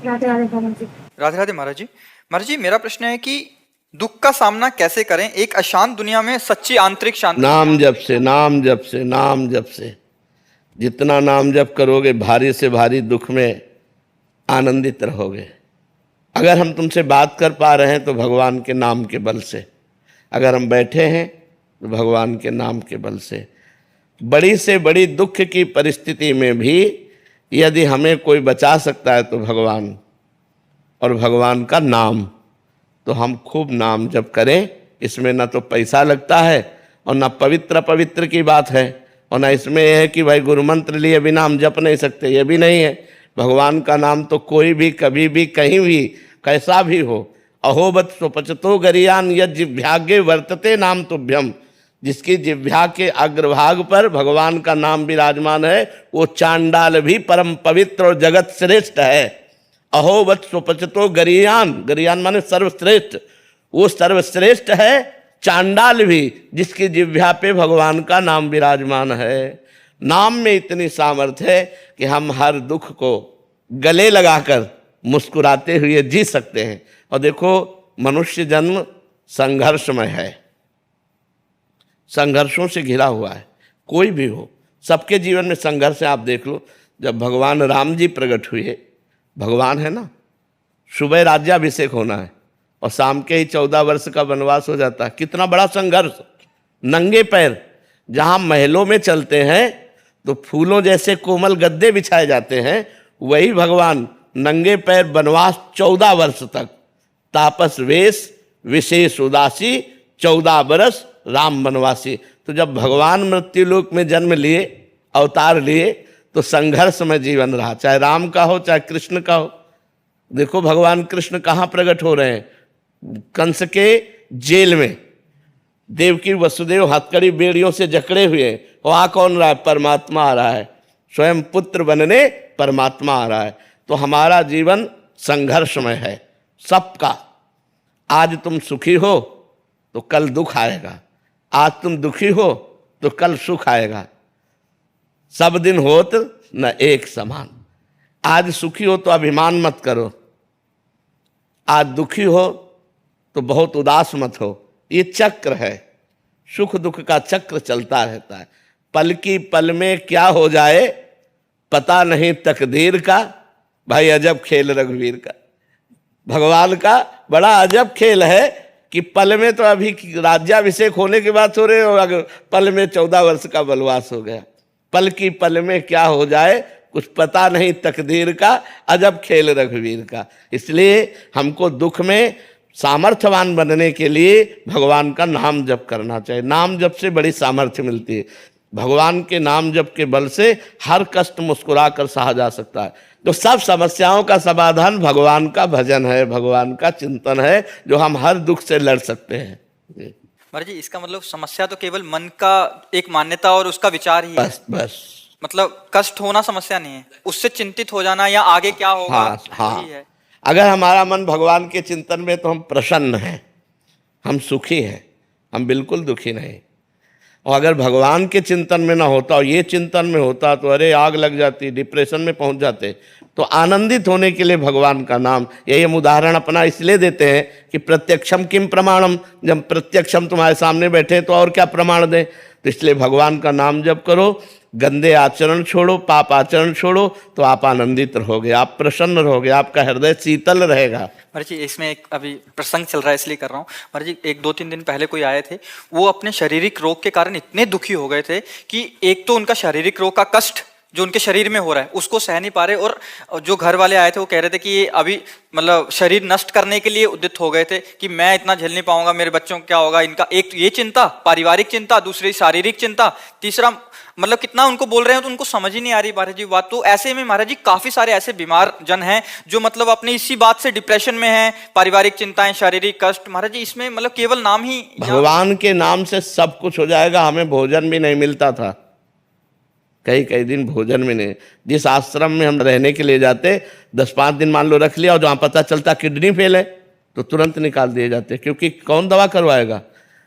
राधे राधे भगवान जी। राधे राधे महाराज जी। महाराज जी, मेरा प्रश्न है कि दुख का सामना कैसे करें एक अशांत दुनिया में सच्ची आंतरिक शांति। नाम जप से, नाम जप से, नाम जप से। जितना नाम जप करोगे भारी से भारी दुख में आनंदित रहोगे। अगर हम तुमसे बात कर पा रहे हैं तो भगवान के नाम के बल से, अगर हम बैठे हैं तो भगवान के नाम के बल से। बड़ी से बड़ी दुख की परिस्थिति में भी यदि हमें कोई बचा सकता है तो भगवान, और भगवान का नाम। तो हम खूब नाम जप करें। इसमें ना तो पैसा लगता है और ना पवित्र पवित्र की बात है, और ना इसमें यह है कि भाई गुरु मंत्र लिए बिना हम जप नहीं सकते, ये भी नहीं है। भगवान का नाम तो कोई भी कभी भी कहीं भी कैसा भी हो। अहोबत स्वपचतो गरियान यद जिह्वाग्रे वर्तते नाम तुभ्यम। जिसकी जिह्वा के अग्रभाग पर भगवान का नाम विराजमान है वो चांडाल भी परम पवित्र और जगत श्रेष्ठ है। अहोवत स्वपचतो गरियान, गरियान माने सर्वश्रेष्ठ, वो सर्वश्रेष्ठ है। चांडाल भी जिसकी जिह्वा पे भगवान का नाम विराजमान है। नाम में इतनी सामर्थ्य है कि हम हर दुख को गले लगाकर मुस्कुराते हुए जी सकते हैं। और देखो, मनुष्य जन्म संघर्षमय है, संघर्षों से घिरा हुआ है। कोई भी हो, सबके जीवन में संघर्ष है। आप देख लो, जब भगवान राम जी प्रकट हुए, भगवान है ना, सुबह राज्याभिषेक होना है और शाम के ही 14 वर्ष का वनवास हो जाता है। कितना बड़ा संघर्ष। नंगे पैर जहाँ महलों में चलते हैं तो फूलों जैसे कोमल गद्दे बिछाए जाते हैं, वही भगवान नंगे पैर वनवास 14 वर्ष तक, तापस वेश विशेष उदासी 14 बरस राम वनवासी। तो जब भगवान मृत्युलोक में जन्म लिए, अवतार लिए, तो संघर्ष में जीवन रहा, चाहे राम का हो चाहे कृष्ण का हो। देखो भगवान कृष्ण कहाँ प्रकट हो रहे हैं? कंस के जेल में। देवकी वसुदेव हथकड़ी बेड़ियों से जकड़े हुए, वहाँ कौन रहा है? परमात्मा आ रहा है। स्वयं पुत्र बनने परमात्मा आ रहा है। तो हमारा जीवन संघर्षमय है सबका। आज तुम सुखी हो तो कल दुख आएगा, आज तुम दुखी हो तो कल सुख आएगा। सब दिन होत न एक समान। आज सुखी हो तो अभिमान मत करो, आज दुखी हो तो बहुत उदास मत हो। ये चक्र है, सुख दुख का चक्र चलता रहता है। पल की पल में क्या हो जाए पता नहीं तकदीर का। भाई अजब खेल रघुवीर का, भगवान का बड़ा अजब खेल है कि पल में तो अभी राज्याभिषेक होने के बाद थोड़े पल में 14 वर्ष का वनवास हो गया। पल की पल में क्या हो जाए कुछ पता नहीं तकदीर का, अजब खेल रघुवीर का। इसलिए हमको दुख में सामर्थ्यवान बनने के लिए भगवान का नाम जप करना चाहिए। नाम जप से बड़ी सामर्थ्य मिलती है। भगवान के नाम जप के बल से हर कष्ट मुस्कुरा कर सहा जा सकता है। तो सब समस्याओं का समाधान भगवान का भजन है, भगवान का चिंतन है, जो हम हर दुख से लड़ सकते हैं। महाराज जी, इसका मतलब समस्या तो केवल मन का एक मान्यता और उसका विचार ही है। बस मतलब कष्ट होना समस्या नहीं है, उससे चिंतित हो जाना या आगे क्या होगा। हाँ। यही है। अगर हमारा मन भगवान के चिंतन में, तो हम प्रसन्न हैं, हम सुखी हैं, हम बिल्कुल दुखी नहीं। और अगर भगवान के चिंतन में ना होता और ये चिंतन में होता तो अरे आग लग जाती, डिप्रेशन में पहुंच जाते। तो आनंदित होने के लिए भगवान का नाम, यही हम उदाहरण अपना इसलिए देते हैं कि प्रत्यक्षम किम प्रमाणम। जब प्रत्यक्षम तुम्हारे सामने बैठे तो और क्या प्रमाण दें। तो इसलिए भगवान का नाम जप करो, गंदे आचरण छोड़ो, पाप आचरण छोड़ो, तो आप आनंदित रहोगे, आप प्रसन्न रहोगे, आपका हृदय शीतल रहेगा। महाराज जी, इसमें एक अभी प्रसंग चल रहा है इसलिए कर रहा हूँ। महाराज जी, एक 2-3 दिन पहले कोई आए थे, वो अपने शारीरिक रोग के कारण इतने दुखी हो गए थे कि एक तो उनका शारीरिक रोग का कष्ट जो उनके शरीर में हो रहा है उसको सह नहीं पा रहे, और जो घर वाले आए थे वो कह रहे थे कि ये अभी मतलब शरीर नष्ट करने के लिए उद्यत हो गए थे कि मैं इतना झेल नहीं पाऊंगा, मेरे बच्चों को क्या होगा। इनका एक ये चिंता, पारिवारिक चिंता, दूसरी शारीरिक चिंता, तीसरा मतलब कितना उनको बोल रहे हैं तो उनको समझ ही नहीं आ रही महाराज जी बात। तो ऐसे में महाराज जी काफी सारे ऐसे बीमार जन हैं जो मतलब अपनी इसी बात से डिप्रेशन में हैं, पारिवारिक चिंताएं, शारीरिक कष्ट। महाराज जी, इसमें मतलब केवल नाम ही, भगवान के नाम से सब कुछ हो जाएगा। हमें भोजन भी नहीं मिलता था, कई दिन भोजन में नहीं। जिस आश्रम में हम रहने के लिए जाते, 10-5 दिन मान लो रख लिया, और जहाँ पता चलता किडनी फेल है तो तुरंत निकाल दिए जाते, क्योंकि कौन दवा करवाएगा।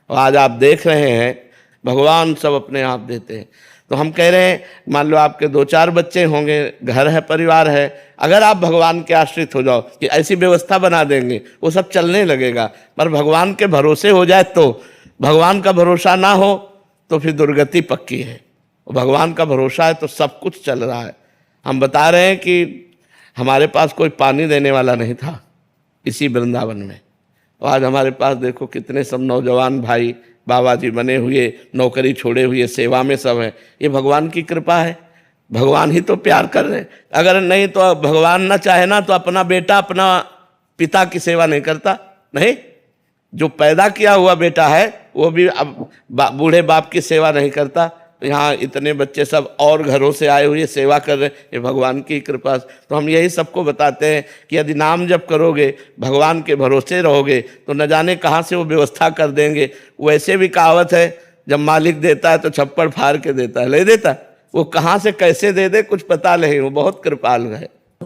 और आज आप देख रहे हैं भगवान सब अपने आप देते हैं। तो तो हम कह रहे हैं, मान लो आपके 2-4 बच्चे होंगे, घर है, परिवार है, अगर आप भगवान के आश्रित हो जाओ कि ऐसी व्यवस्था बना देंगे, वो सब चलने लगेगा। पर भगवान के भरोसे हो जाए तो, भगवान का भरोसा ना हो तो फिर दुर्गति पक्की है। भगवान का भरोसा है तो सब कुछ चल रहा है। हम बता रहे हैं कि हमारे पास कोई पानी देने वाला नहीं था इसी वृंदावन में, और आज हमारे पास देखो कितने सब नौजवान भाई बाबा जी बने हुए, नौकरी छोड़े हुए सेवा में सब हैं। ये भगवान की कृपा है, भगवान ही तो प्यार कर रहे हैं। अगर नहीं तो भगवान ना चाहे ना तो अपना बेटा अपना पिता की सेवा नहीं करता। नहीं, जो पैदा किया हुआ बेटा है वो भी अब बूढ़े बाप की सेवा नहीं करता। यहाँ इतने बच्चे सब और घरों से आए हुए सेवा कर रहे हैं, ये भगवान की कृपा। तो हम यही सबको बताते हैं कि यदि नाम जप करोगे, भगवान के भरोसे रहोगे, तो न जाने कहाँ से वो व्यवस्था कर देंगे। वैसे भी कहावत है, जब मालिक देता है तो छप्पड़ फाड़ के देता है, ले देता, वो कहाँ से कैसे दे दे कुछ पता नहीं, वो बहुत कृपालु है।